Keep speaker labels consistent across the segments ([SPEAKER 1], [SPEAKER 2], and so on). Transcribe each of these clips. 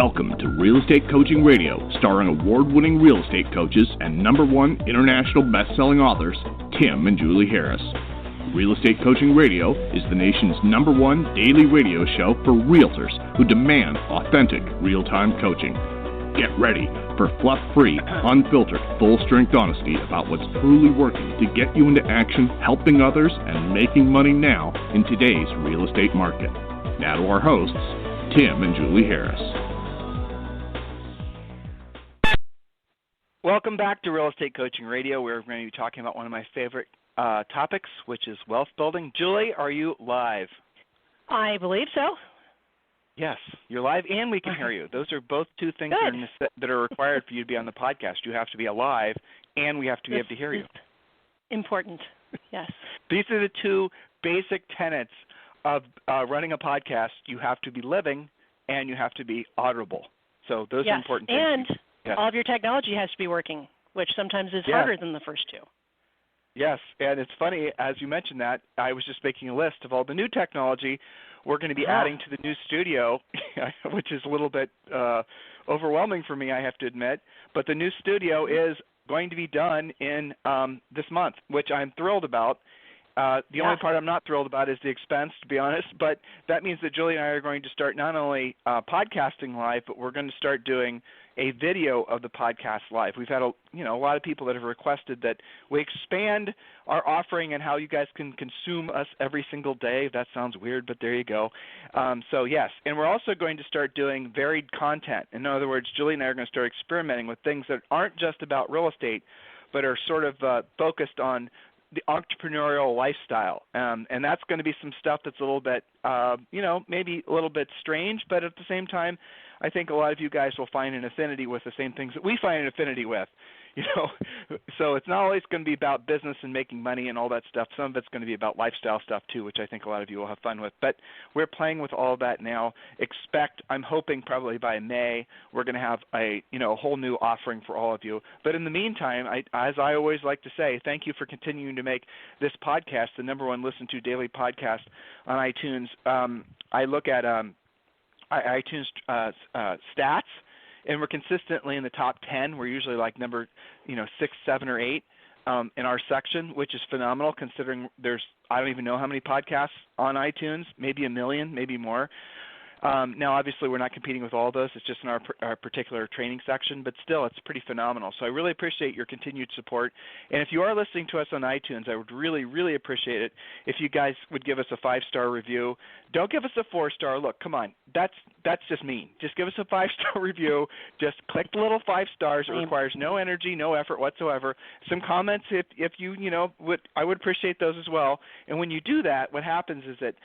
[SPEAKER 1] Welcome to Real Estate Coaching Radio, starring award-winning real estate coaches and #1 international best-selling authors, Tim and Julie Harris. Real Estate Coaching Radio is the nation's #1 daily radio show for realtors who demand authentic, real-time coaching. Get ready for fluff-free, unfiltered, full-strength honesty about what's truly working to get you into action, helping others, and making money now in today's real estate market. Now to our hosts, Tim and Julie Harris.
[SPEAKER 2] Welcome back to Real Estate Coaching Radio. We're going to be talking about one of my favorite topics, which is wealth building. Julie, are you live?
[SPEAKER 3] I believe so.
[SPEAKER 2] Yes, you're live and we can hear you. Those are both two things that are required for you to be on the podcast. You have to be alive and we have to be able to hear you.
[SPEAKER 3] Important, yes.
[SPEAKER 2] These are the two basic tenets of running a podcast. You have to be living and you have to be audible. So those are important things.
[SPEAKER 3] And all of your technology has to be working, which sometimes is harder than the first two.
[SPEAKER 2] Yes, and it's funny, as you mentioned that, I was just making a list of all the new technology we're going to be adding to the new studio, which is a little bit overwhelming for me, I have to admit. But the new studio is going to be done in this month, which I'm thrilled about. The only part I'm not thrilled about is the expense, to be honest. But that means that Julie and I are going to start not only podcasting live, but we're going to start doing a video of the podcast live. We've had a lot of people that have requested that we expand our offering and how you guys can consume us every single day. That sounds weird, but there you go. So yes, and we're also going to start doing varied content. In other words, Julie and I are going to start experimenting with things that aren't just about real estate, but are sort of focused on the entrepreneurial lifestyle, and that's going to be some stuff that's a little bit, maybe a little bit strange, but at the same time, I think a lot of you guys will find an affinity with the same things that we find an affinity with, So it's not always going to be about business and making money and all that stuff. Some of it's going to be about lifestyle stuff too, which I think a lot of you will have fun with. But we're playing with all of that now. I'm hoping probably by May we're going to have a whole new offering for all of you. But in the meantime, as I always like to say, thank you for continuing to make this podcast the #1 listened to daily podcast on iTunes. I look at iTunes stats, and we're consistently in the top 10. We're usually like number 6, 7, or 8 in our section, which is phenomenal considering I don't even know how many podcasts on iTunes, maybe 1 million, maybe more. Now, obviously, we're not competing with all those. It's just in our particular training section, but still, it's pretty phenomenal. So I really appreciate your continued support. And if you are listening to us on iTunes, I would really, really appreciate it if you guys would give us a 5-star review. Don't give us a 4-star. Look, come on. That's just mean. Just give us a 5-star review. Just click the little 5 stars. It requires no energy, no effort whatsoever. Some comments, if you I would appreciate those as well. And when you do that, what happens is it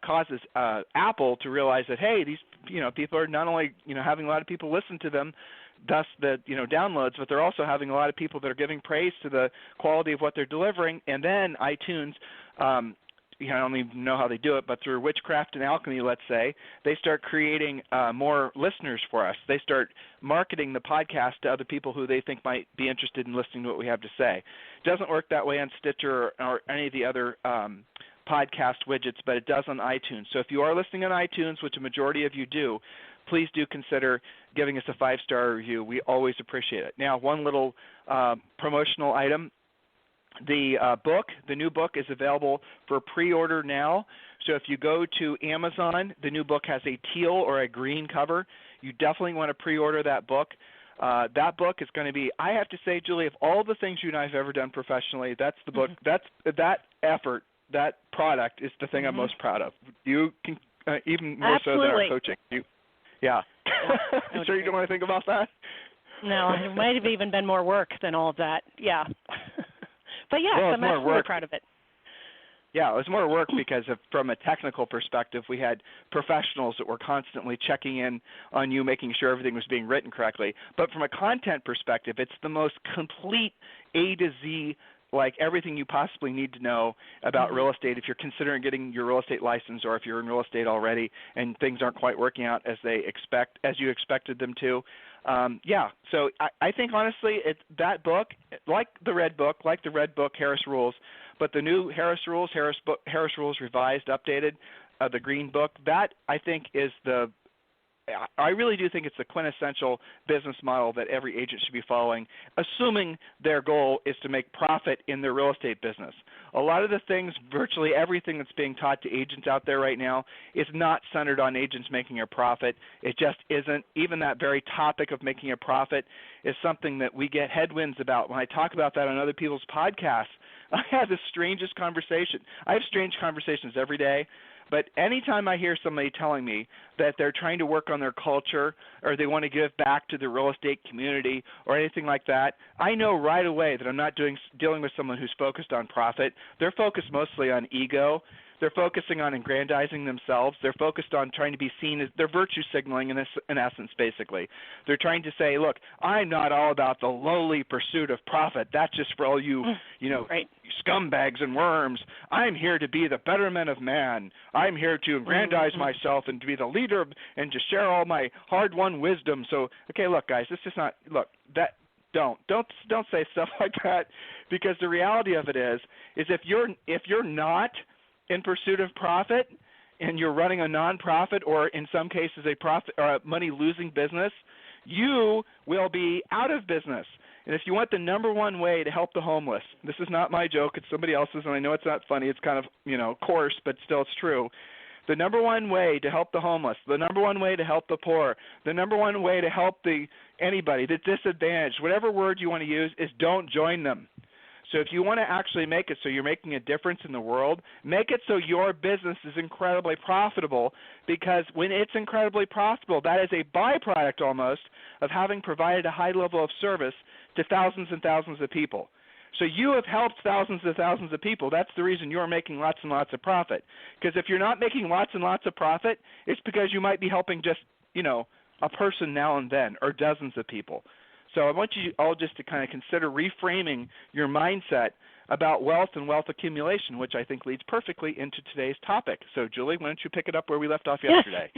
[SPEAKER 2] causes Apple to realize that, hey, these people are not only having a lot of people listen to them, thus the downloads, but they're also having a lot of people that are giving praise to the quality of what they're delivering. And then iTunes, I don't even know how they do it, but through witchcraft and alchemy, let's say, they start creating more listeners for us. They start marketing the podcast to other people who they think might be interested in listening to what we have to say. It doesn't work that way on Stitcher or any of the other podcast widgets, but it does on iTunes. So if you are listening on iTunes, which a majority of you do, please do consider giving us a 5-star review. We always appreciate it. Now, one little promotional item. The new book is available for pre-order now. So if you go to Amazon, the new book has a teal or a green cover. You definitely want to pre-order that book. That book is going to be, I have to say, Julie, of all the things you and I have ever done professionally, that's the book, that effort, that product is the thing I'm most proud of. You can, even more so than our coaching. You sure you don't want to think about that?
[SPEAKER 3] No, it might have even been more work than all of that. Yeah. But yes, I'm absolutely proud of it.
[SPEAKER 2] Yeah, it was more work because from a technical perspective, we had professionals that were constantly checking in on you, making sure everything was being written correctly. But from a content perspective, it's the most complete A to Z, like everything you possibly need to know about real estate if you're considering getting your real estate license, or if you're in real estate already and things aren't quite working out as you expected them to. So I think honestly, that book, like the Red Book, Harris Rules, but the new Harris Rules Revised, Updated, the Green Book, that I think is the I really do think it's the quintessential business model that every agent should be following, assuming their goal is to make profit in their real estate business. A lot of the things, virtually everything that's being taught to agents out there right now is not centered on agents making a profit. It just isn't. Even that very topic of making a profit is something that we get headwinds about. When I talk about that on other people's podcasts, I have the strangest conversation. I have strange conversations every day. But anytime I hear somebody telling me that they're trying to work on their culture or they want to give back to the real estate community or anything like that, I know right away that I'm not dealing with someone who's focused on profit. They're focused mostly on ego. They're focusing on aggrandizing themselves. They're focused on trying to be seen as they're virtue signaling in essence, basically. They're trying to say, look, I'm not all about the lowly pursuit of profit. That's just for all you,
[SPEAKER 3] right.
[SPEAKER 2] scumbags and worms. I'm here to be the betterment of man. I'm here to aggrandize myself and to be the leader and to share all my hard-won wisdom. So, okay, look, guys, this is not – look, that – Don't say stuff like that, because the reality of it is if you're not – in pursuit of profit, and you're running a nonprofit or in some cases a profit or a money-losing business, you will be out of business. And if you want the number one way to help the homeless, this is not my joke, it's somebody else's, and I know it's not funny, it's kind of, coarse, but still it's true. The number one way to help the homeless, the number one way to help the poor, the number one way to help anybody, the disadvantaged, whatever word you want to use, is don't join them. So if you want to actually make it so you're making a difference in the world, make it so your business is incredibly profitable, because when it's incredibly profitable, that is a byproduct almost of having provided a high level of service to thousands and thousands of people. So you have helped thousands and thousands of people. That's the reason you're making lots and lots of profit. Because if you're not making lots and lots of profit, it's because you might be helping just, a person now and then or dozens of people. So I want you all just to kind of consider reframing your mindset about wealth and wealth accumulation, which I think leads perfectly into today's topic. So, Julie, why don't you pick it up where we left off yesterday?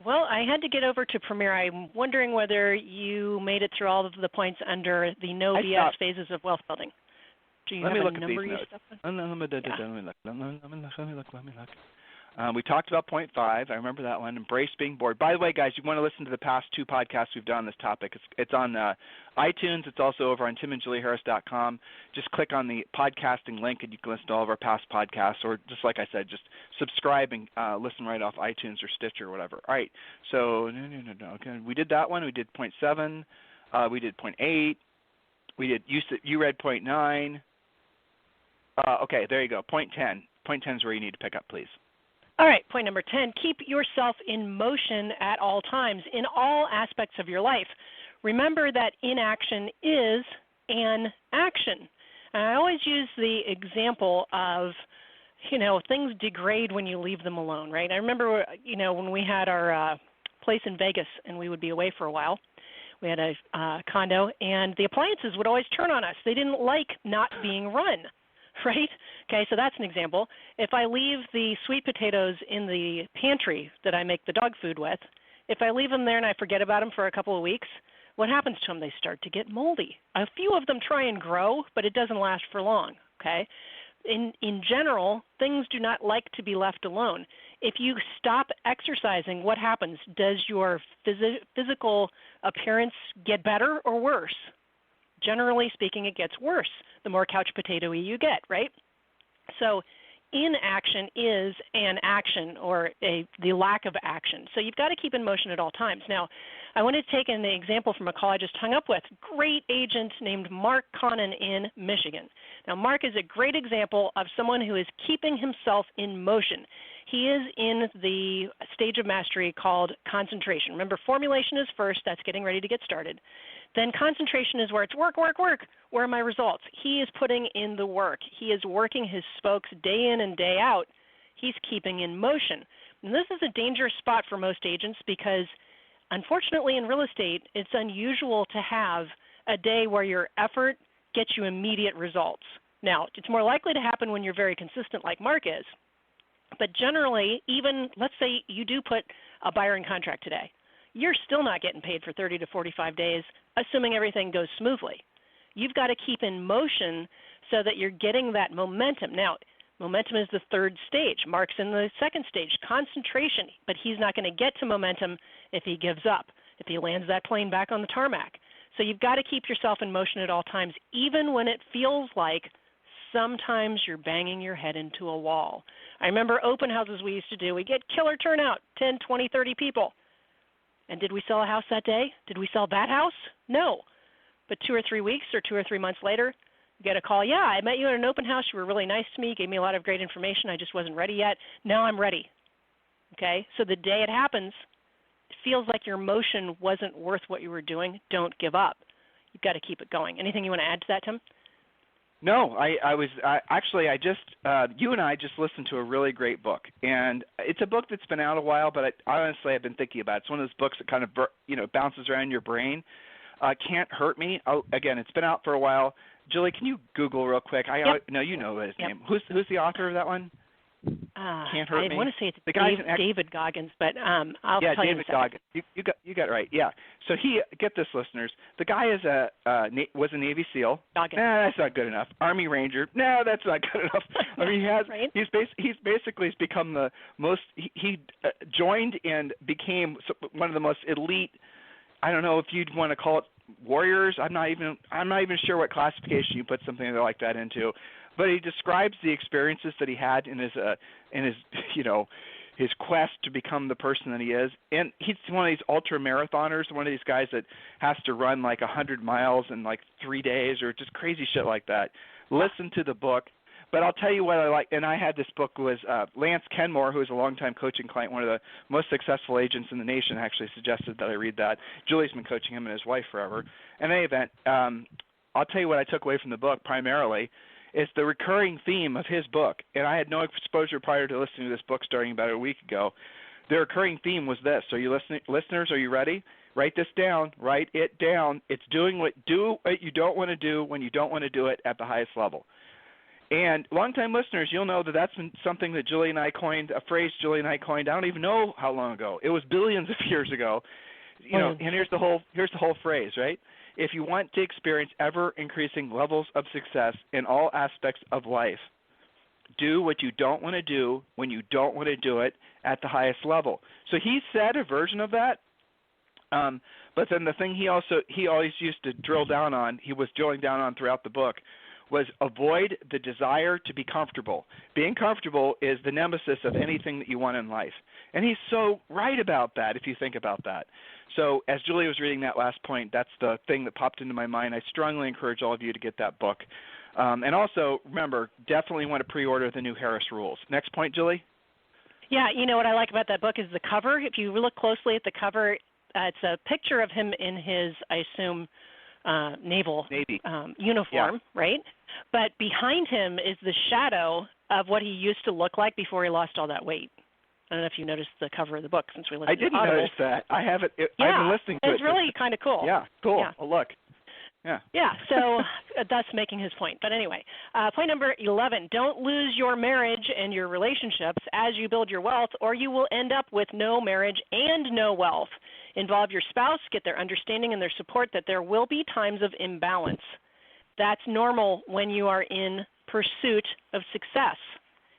[SPEAKER 3] Well, I had to get over to Premier. I'm wondering whether you made it through all of the points under the no BS phases of wealth building. Do you have a number you stuff with?
[SPEAKER 2] Let me look. We talked about point 5. I remember that one. Embrace being bored. By the way, guys, you want to listen to the past 2 podcasts we've done on this topic. It's on iTunes. It's also over on timandjulieharris.com. Just click on the podcasting link, and you can listen to all of our past podcasts. Or just like I said, just subscribe and listen right off iTunes or Stitcher or whatever. All right. So okay. We did that one. We did point 7. We did point 8. You read point 9. Okay, there you go. Point 10. Point 10 is where you need to pick up, please.
[SPEAKER 3] All right, point number 10, keep yourself in motion at all times in all aspects of your life. Remember that inaction is an action. And I always use the example of, things degrade when you leave them alone, right? I remember, when we had our place in Vegas and we would be away for a while. We had a condo, and the appliances would always turn on us. They didn't like not being run. Right? Okay, so that's an example. If I leave the sweet potatoes in the pantry that I make the dog food with, if I leave them there and I forget about them for a couple of weeks, what happens to them? They start to get moldy. A few of them try and grow, but it doesn't last for long. Okay? In general, things do not like to be left alone. If you stop exercising, what happens? Does your physical appearance get better or worse? Generally speaking, it gets worse the more couch potato-y you get, right? So inaction is an action or the lack of action. So you've got to keep in motion at all times. Now, I want to take an example from a call I just hung up with. Great agent named Mark Connon in Michigan. Now, Mark is a great example of someone who is keeping himself in motion. He is in the stage of mastery called concentration. Remember, formulation is first. That's getting ready to get started. Then concentration is where it's work. Where are my results? He is putting in the work. He is working his spokes day in and day out. He's keeping in motion. And this is a dangerous spot for most agents because, unfortunately, in real estate, it's unusual to have a day where your effort gets you immediate results. Now, it's more likely to happen when you're very consistent like Mark is. But generally, even let's say you do put a buyer in contract today, you're still not getting paid for 30 to 45 days, assuming everything goes smoothly. You've got to keep in motion so that you're getting that momentum. Now, Momentum is the third stage. Mark's in the second stage, concentration, but he's not going to get to momentum if he gives up, if he lands that plane back on the tarmac. So you've got to keep yourself in motion at all times, even when it feels like sometimes you're banging your head into a wall. I remember open houses we used to do. We get killer turnout, 10, 20, 30 people. And did we sell a house that day? Did we sell that house? No. But 2 or 3 weeks or 2 or 3 months later, you get a call. Yeah, I met you at an open house. You were really nice to me. Gave me a lot of great information. I just wasn't ready yet. Now I'm ready. Okay? So the day it happens, it feels like your motion wasn't worth what you were doing. Don't give up. You've got to keep it going. Anything you want to add to that, Tim?
[SPEAKER 2] No, you and I just listened to a really great book, and it's a book that's been out a while, but honestly, I've been thinking about it. It's one of those books that kind of, bounces around your brain. Can't Hurt Me. Again, it's been out for a while. Julie, can you Google real quick? No, you know his name. Who's the author of that one? Can't Hurt Me.
[SPEAKER 3] I want to say it's David Goggins, but I'll tell you in a second.
[SPEAKER 2] Goggins. You got it right. Yeah. So get this, listeners. The guy was a Navy SEAL.
[SPEAKER 3] Goggins.
[SPEAKER 2] Nah, that's not good enough. Army Ranger. No, that's not good enough. I mean, he's basically become the most. He joined and became one of the most elite. I don't know if you'd want to call it warriors. I'm not even sure what classification you put something like that into. But he describes the experiences that he had in his his quest to become the person that he is. And he's one of these ultra marathoners, one of these guys that has to run like 100 miles in like 3 days or just crazy shit like that. Listen to the book. But I'll tell you what I like, and I had this book was Lance Kenmore, who is a longtime coaching client, one of the most successful agents in the nation, actually suggested that I read that. Julie's been coaching him and his wife forever. In any event, I'll tell you what I took away from the book primarily. It's the recurring theme of his book, and I had no exposure prior to listening to this book starting about a week ago. The recurring theme was this. Are you listening, listeners? Are you ready? Write this down. Write it down. It's do what you don't want to do when you don't want to do it at the highest level. And longtime listeners, you'll know that that's been something that Julie and I coined, a phrase Julie and I coined. I don't even know how long ago. It was billions of years ago. And here's the whole phrase, right? If you want to experience ever-increasing levels of success in all aspects of life, do what you don't want to do when you don't want to do it at the highest level. So he said a version of that, but then the thing he always used to drill down on, he was drilling down on throughout the book, was avoid the desire to be comfortable. Being comfortable is the nemesis of anything that you want in life. And he's so right about that if you think about that. So as Julie was reading that last point, that's the thing that popped into my mind. I strongly encourage all of you to get that book. And also, remember, definitely want to pre-order the new Harris Rules. Next point, Julie?
[SPEAKER 3] Yeah, you know what I like about that book is the cover. If you look closely at the cover, it's a picture of him in his, I assume, Navy uniform, right? But behind him is the shadow of what he used to look like before he lost all that weight. I don't know if you noticed the cover of the book since we listened to Audible.
[SPEAKER 2] I didn't notice that. I haven't. I've been listening to it.
[SPEAKER 3] It's really kind of cool.
[SPEAKER 2] Yeah, cool.
[SPEAKER 3] Yeah.
[SPEAKER 2] Well, look. Yeah.
[SPEAKER 3] Yeah, so that's making his point. But anyway, point number 11, don't lose your marriage and your relationships as you build your wealth, or you will end up with no marriage and no wealth. Involve your spouse, get their understanding and their support that there will be times of imbalance. That's normal when you are in pursuit of success.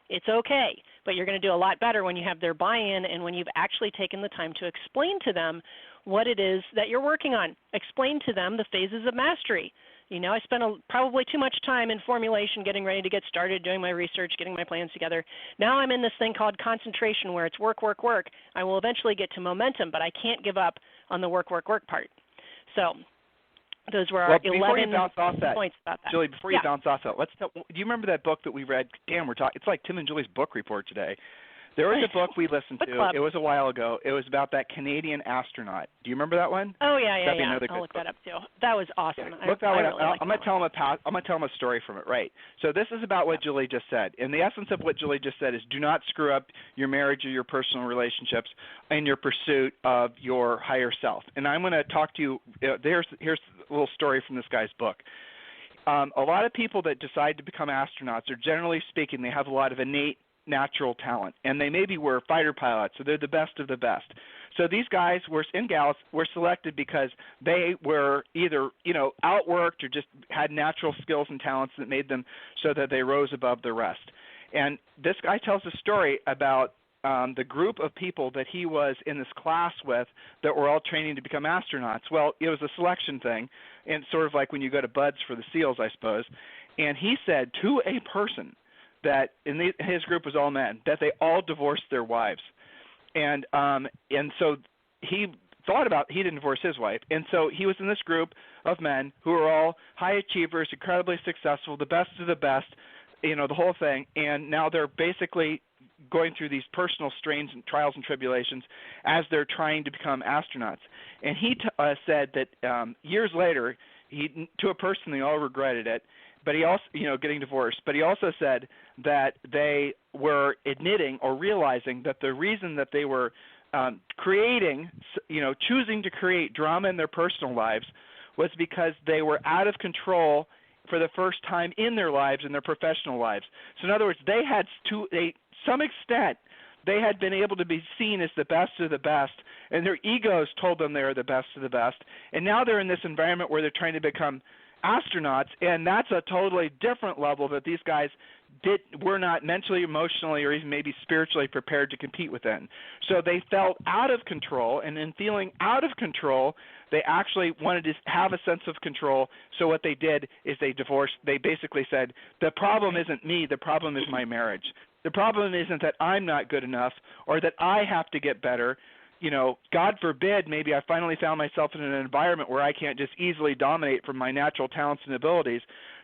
[SPEAKER 3] It's okay, but you're going to do a lot better when you have their buy-in and when you've actually taken the time to explain to them what it is that you're working on. Explain to them the phases of mastery. You know, I spent probably too much time in formulation, getting ready to get started, doing my research, getting my plans together. Now I'm in this thing called concentration where it's work, work, work. I will eventually get to momentum, but I can't give up on the work, work, work part. So those were our 11 points about that.
[SPEAKER 2] Julie, before you bounce off that, do you remember that book that we read? Damn, it's like Tim and Julie's book report today. There was a book we listened to. It was a while ago. It was about that Canadian astronaut. Do you remember that one?
[SPEAKER 3] Oh yeah. I'll look that up too. That was awesome.
[SPEAKER 2] Look that one up. I'm gonna tell him a story from it. Right. So this is about what Julie just said. And the essence of what Julie just said is, do not screw up your marriage or your personal relationships in your pursuit of your higher self. And I'm going to talk to you. Here's a little story from this guy's book. A lot of people that decide to become astronauts are, generally speaking, they have a lot of innate natural talent, and they maybe were fighter pilots, so they're the best of the best. So these guys and gals were selected because they were either, outworked or just had natural skills and talents that made them so that they rose above the rest. And this guy tells a story about the group of people that he was in this class with that were all training to become astronauts. Well, it was a selection thing, and sort of like when you go to Buds for the SEALs, I suppose. And he said to a person that his group was all men, that they all divorced their wives. And so he thought about, he didn't divorce his wife, and so he was in this group of men who were all high achievers, incredibly successful, the best of the best, the whole thing, and now they're basically going through these personal strains and trials and tribulations as they're trying to become astronauts. And he said that years later, to a person, they all regretted it, but he also, getting divorced, but he also said that they were admitting or realizing that the reason that they were choosing to create drama in their personal lives was because they were out of control for the first time in their lives, in their professional lives. So in other words, they had some extent, they had been able to be seen as the best of the best, and their egos told them they were the best of the best. And now they're in this environment where they're trying to become astronauts, and that's a totally different level that these guys were not mentally, emotionally, or even maybe spiritually prepared to compete within. So they felt out of control, and in feeling out of control, they actually wanted to have a sense of control. So what they did is they divorced. They basically said, the problem isn't me, the problem is my marriage. The problem isn't that I'm not good enough or that I have to get better. God forbid, maybe I finally found myself in an environment where I can't just easily dominate from my natural talents and abilities,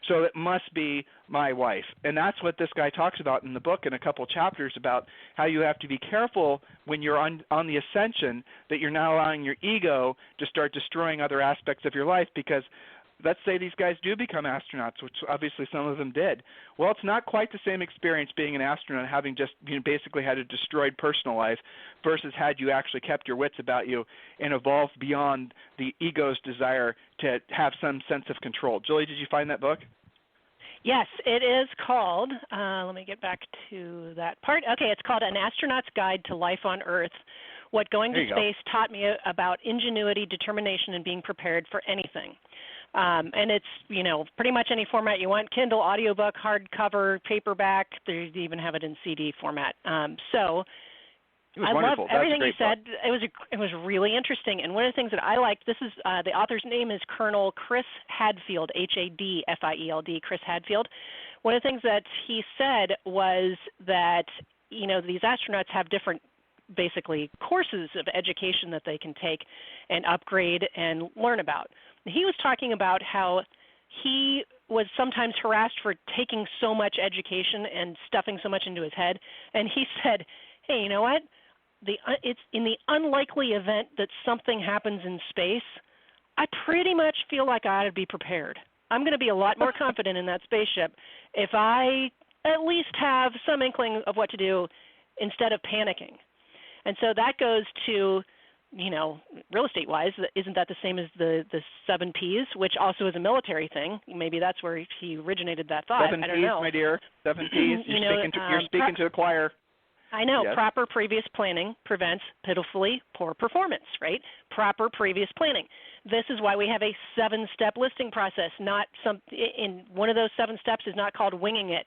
[SPEAKER 2] so it must be my wife. And that's what this guy talks about in the book in a couple chapters, about how you have to be careful when you're on the ascension that you're not allowing your ego to start destroying other aspects of your life, because let's say these guys do become astronauts, which obviously some of them did. Well, it's not quite the same experience being an astronaut, having just basically had a destroyed personal life, versus had you actually kept your wits about you and evolved beyond the ego's desire to have some sense of control. Julie, did you find that book?
[SPEAKER 3] Yes, it is called, let me get back to that part. Okay, it's called An Astronaut's Guide to Life on Earth, What Going to Space Taught Me About Ingenuity, Determination, and Being Prepared for Anything. And it's, pretty much any format you want: Kindle, audiobook, hardcover, paperback. They even have it in CD format. So I love everything you said. It was really interesting. And one of the things that I liked, this is the author's name is Colonel Chris Hadfield, Hadfield, Chris Hadfield. One of the things that he said was that, these astronauts have different basically courses of education that they can take and upgrade and learn about. He was talking about how he was sometimes harassed for taking so much education and stuffing so much into his head, and he said, hey, you know what? It's in the unlikely event that something happens in space, I pretty much feel like I ought to be prepared. I'm going to be a lot more confident in that spaceship if I at least have some inkling of what to do instead of panicking. And so that goes to, real estate-wise, isn't that the same as the 7 Ps, which also is a military thing? Maybe that's where he originated that thought.
[SPEAKER 2] 7
[SPEAKER 3] I don't know.
[SPEAKER 2] Ps, my dear. 7 Ps. You're speaking to the choir.
[SPEAKER 3] I know.
[SPEAKER 2] Yes.
[SPEAKER 3] Proper previous planning prevents pitifully poor performance, right? Proper previous planning. This is why we have a 7-step listing process. In one of those 7 steps is not called winging it.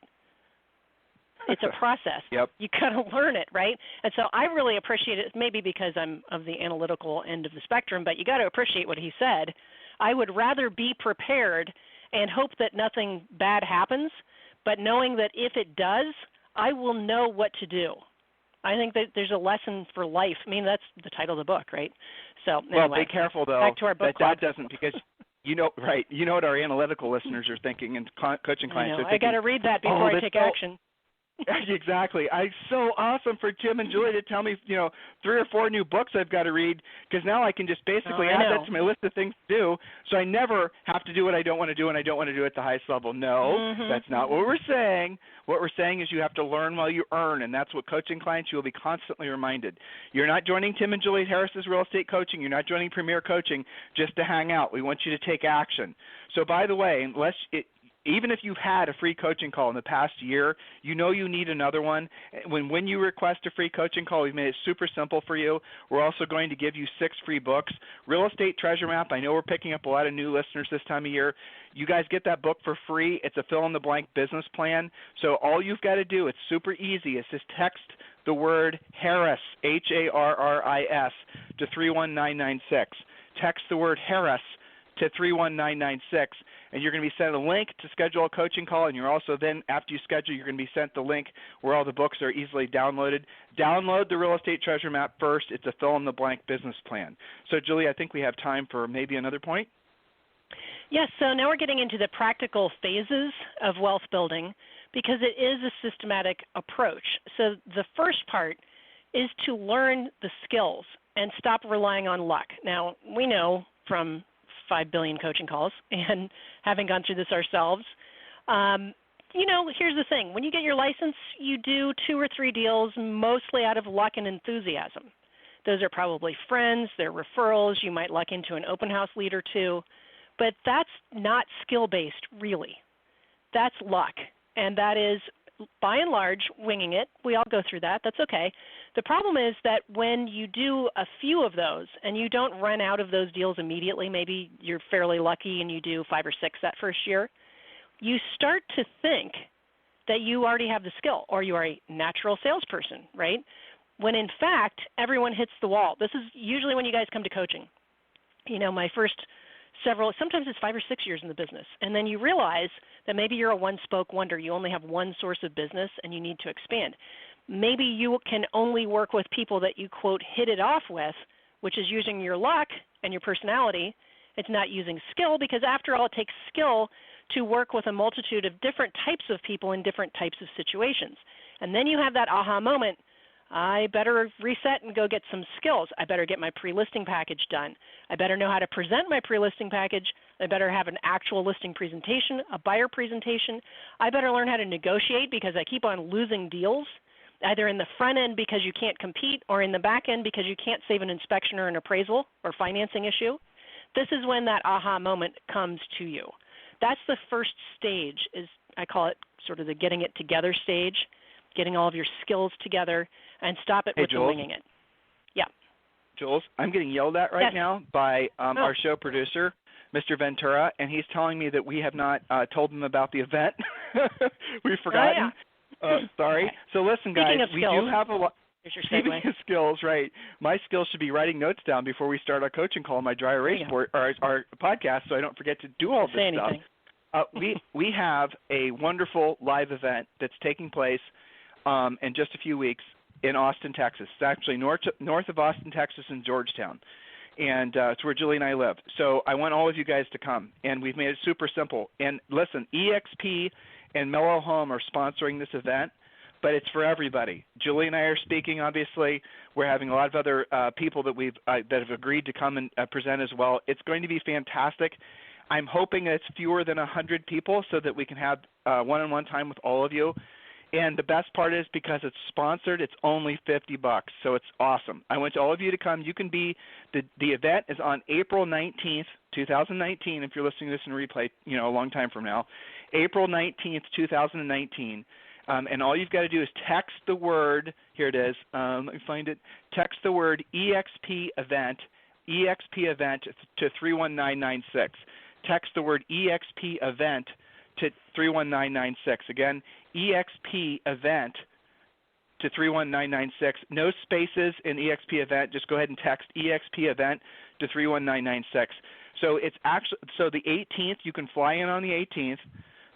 [SPEAKER 3] It's a process.
[SPEAKER 2] Yep.
[SPEAKER 3] You got to learn it, right? And so I really appreciate it, maybe because I'm of the analytical end of the spectrum, but you got to appreciate what he said. I would rather be prepared and hope that nothing bad happens, but knowing that if it does, I will know what to do. I think that there's a lesson for life. I mean, that's the title of the book, right? So anyway,
[SPEAKER 2] well, be careful, though,
[SPEAKER 3] back to our book
[SPEAKER 2] that doesn't, because right, what our analytical listeners are thinking and coaching clients are thinking.
[SPEAKER 3] I got to read that before I take action.
[SPEAKER 2] Exactly. It's so awesome for Tim and Julie to tell me, 3 or 4 new books I've got to read, because now I can just basically add that to my list of things to do, so I never have to do what I don't want to do, and I don't want to do it at the highest level. No, that's not what we're saying. What we're saying is you have to learn while you earn, and that's what coaching clients, you will be constantly reminded. You're not joining Tim and Julie Harris's Real Estate Coaching. You're not joining Premier Coaching just to hang out. We want you to take action. So, by the way, even if you've had a free coaching call in the past year, you know you need another one. When you request a free coaching call, we've made it super simple for you. We're also going to give you 6 free books. Real Estate Treasure Map, I know we're picking up a lot of new listeners this time of year. You guys get that book for free. It's a fill-in-the-blank business plan. So all you've got to do, it's super easy, is just text the word Harris, Harris, to 31996. Text the word Harris to 31996, and you're going to be sent a link to schedule a coaching call, and you're also then, after you schedule, you're going to be sent the link where all the books are easily downloaded. Download the Real Estate Treasure Map first. It's a fill-in-the-blank business plan. So, Julie, I think we have time for maybe another point.
[SPEAKER 3] Yes, so now we're getting into the practical phases of wealth building because it is a systematic approach. So the first part is to learn the skills and stop relying on luck. Now, we know from 5 billion coaching calls and having gone through this ourselves, here's the thing. When you get your license, you do 2 or 3 deals mostly out of luck and enthusiasm. Those are probably friends, they're referrals, you might luck into an open house lead or 2, but that's not skill-based really. That's luck, and that is by and large winging it. We all go through that. That's okay. The problem is that when you do a few of those and you don't run out of those deals immediately, maybe you're fairly lucky and you do 5 or 6 that first year, you start to think that you already have the skill or you are a natural salesperson, right? When in fact, everyone hits the wall. This is usually when you guys come to coaching. My first sometimes it's 5 or 6 years in the business, and then you realize that maybe you're a one-spoke wonder. You only have one source of business and you need to expand. Maybe you can only work with people that you, quote, hit it off with, which is using your luck and your personality. It's not using skill because, after all, it takes skill to work with a multitude of different types of people in different types of situations. And then you have that aha moment. I better reset and go get some skills. I better get my pre-listing package done. I better know how to present my pre-listing package. I better have an actual listing presentation, a buyer presentation. I better learn how to negotiate because I keep on losing deals, either in the front end because you can't compete or in the back end because you can't save an inspection or an appraisal or financing issue. This is when that aha moment comes to you. That's the first stage, I call it sort of the getting it together stage, getting all of your skills together, and stop it with the winging it. Yeah.
[SPEAKER 2] Jules, I'm getting yelled at right now by our show producer, Mr. Ventura, and he's telling me that we have not told him about the event. We've forgotten. Sorry. Okay. So listen, guys, we do have a lot. Speaking of skills, right, my skills should be writing notes down before we start our coaching call on my dry erase board, or our podcast, so I don't forget to do all this stuff. We have a wonderful live event that's taking place in just a few weeks in Austin, Texas. It's actually north of Austin, Texas, in Georgetown, and it's where Julie and I live. So I want all of you guys to come, and we've made it super simple. And listen, EXP and Mellow Home are sponsoring this event, but it's for everybody. Julie and I are speaking, obviously. We're having a lot of other people that that have agreed to come and present as well. It's going to be fantastic. I'm hoping it's fewer than 100 people so that we can have one-on-one time with all of you. And the best part is, because it's sponsored, it's only $50, so it's awesome. I want all of you to come. You can be the event is on April 19th, 2019. If you're listening to this in replay, a long time from now, April 19th, 2019. And all you've got to do is text the word. Here it is. Let me find it. Text the word EXP event to 31996. Text the word EXP event to 31996. Again, EXP event to 31996. No spaces in EXP event. Just go ahead and text EXP event to 31996. So it's actually the 18th. You can fly in on the 18th.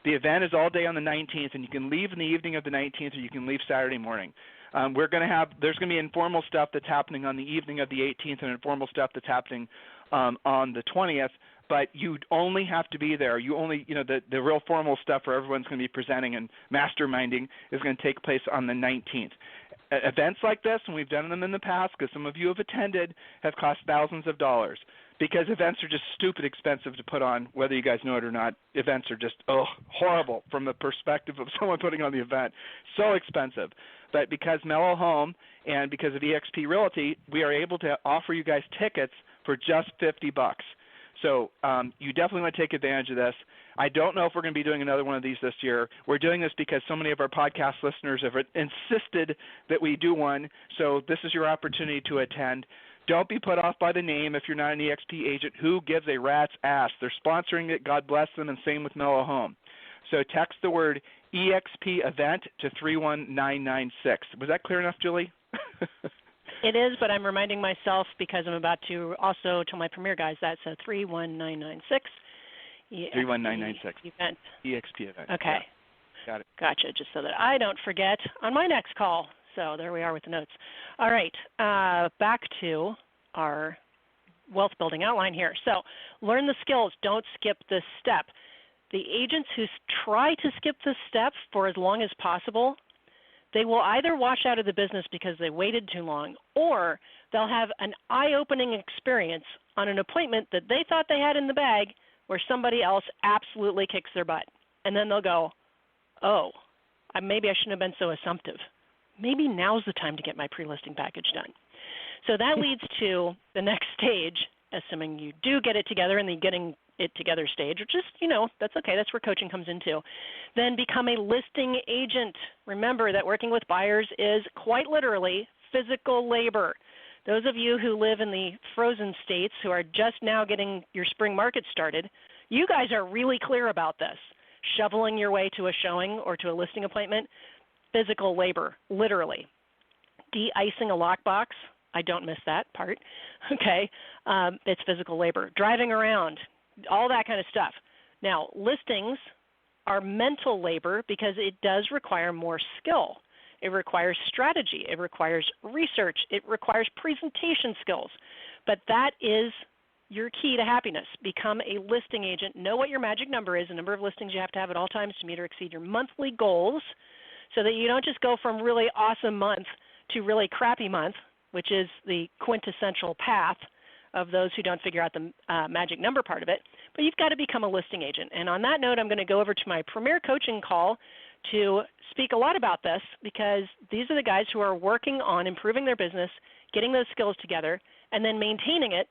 [SPEAKER 2] The event is all day on the 19th, and you can leave in the evening of the 19th, or you can leave Saturday morning. There's going to be informal stuff that's happening on the evening of the 18th, and informal stuff that's happening on the 20th. But you only have to be there. You only, the real formal stuff where everyone's going to be presenting and masterminding is going to take place on the 19th. Events like this, and we've done them in the past because some of you have attended, have cost thousands of dollars because events are just stupid expensive to put on, whether you guys know it or not. Events are just horrible from the perspective of someone putting on the event. So expensive. But because Mellow Home and because of EXP Realty, we are able to offer you guys tickets for just $50. So you definitely want to take advantage of this. I don't know if we're going to be doing another one of these this year. We're doing this because so many of our podcast listeners have insisted that we do one, so this is your opportunity to attend. Don't be put off by the name if you're not an EXP agent. Who gives a rat's ass? They're sponsoring it. God bless them, and same with Mellow Home. So text the word EXP event to 31996. Was that clear enough, Julie?
[SPEAKER 3] It is, but I'm reminding myself because I'm about to also tell my Premier guys that, so 31996.
[SPEAKER 2] 31996.
[SPEAKER 3] Event.
[SPEAKER 2] EXP event.
[SPEAKER 3] Okay.
[SPEAKER 2] Yeah. Got it.
[SPEAKER 3] Gotcha, just so that I don't forget on my next call. So there we are with the notes. All right, back to our wealth building outline here. So learn the skills. Don't skip this step. The agents who try to skip this step for as long as possible, they will either wash out of the business because they waited too long, or they'll have an eye-opening experience on an appointment that they thought they had in the bag where somebody else absolutely kicks their butt. And then they'll go, oh, maybe I shouldn't have been so assumptive. Maybe now's the time to get my pre-listing package done. So that leads to the next stage, assuming you do get it together in the getting it together stage, which is, that's okay. That's where coaching comes into. Then become a listing agent. Remember that working with buyers is quite literally physical labor. Those of you who live in the frozen states who are just now getting your spring market started, you guys are really clear about this. Shoveling your way to a showing or to a listing appointment, physical labor, literally. De-icing a lockbox, I don't miss that part, okay? It's physical labor. Driving around, all that kind of stuff. Now, listings are mental labor because it does require more skill. It requires strategy. It requires research. It requires presentation skills. But that is your key to happiness. Become a listing agent. Know what your magic number is, the number of listings you have to have at all times to meet or exceed your monthly goals, so that you don't just go from really awesome month to really crappy month, which is the quintessential path of those who don't figure out the magic number part of it. But you've got to become a listing agent. And on that note, I'm going to go over to my Premier coaching call to speak a lot about this, because these are the guys who are working on improving their business, getting those skills together, and then maintaining it,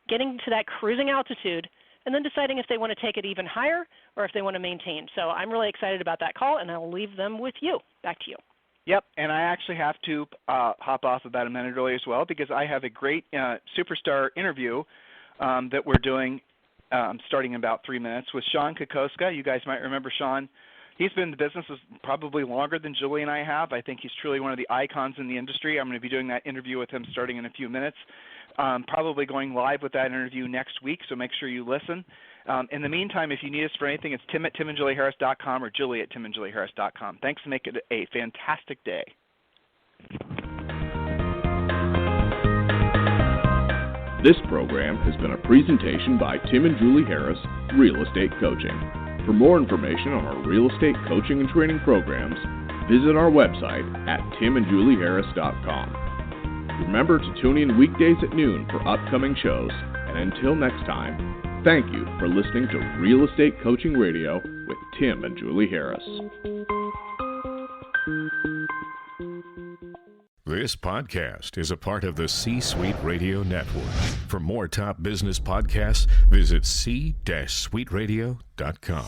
[SPEAKER 3] getting to that cruising altitude, and then deciding if they want to take it even higher or if they want to maintain. So I'm really excited about that call, and I'll leave them with you. Back to you.
[SPEAKER 2] Yep, and I actually have to hop off about a minute early as well, because I have a great superstar interview that we're doing starting in about 3 minutes with Sean Kokoska. You guys might remember Sean. He's been in the business probably longer than Julie and I have. I think he's truly one of the icons in the industry. I'm going to be doing that interview with him starting in a few minutes. Probably going live with that interview next week, so make sure you listen. In the meantime, if you need us for anything, it's tim@timandjulieharris.com or julie@timandjulieharris.com. Thanks, and make it a fantastic day.
[SPEAKER 1] This program has been a presentation by Tim and Julie Harris, Real Estate Coaching. For more information on our real estate coaching and training programs, visit our website at timandjulieharris.com. Remember to tune in weekdays at noon for upcoming shows, and until next time, thank you for listening to Real Estate Coaching Radio with Tim and Julie Harris.
[SPEAKER 4] This podcast is a part of the C-Suite Radio Network. For more top business podcasts, visit c-suiteradio.com.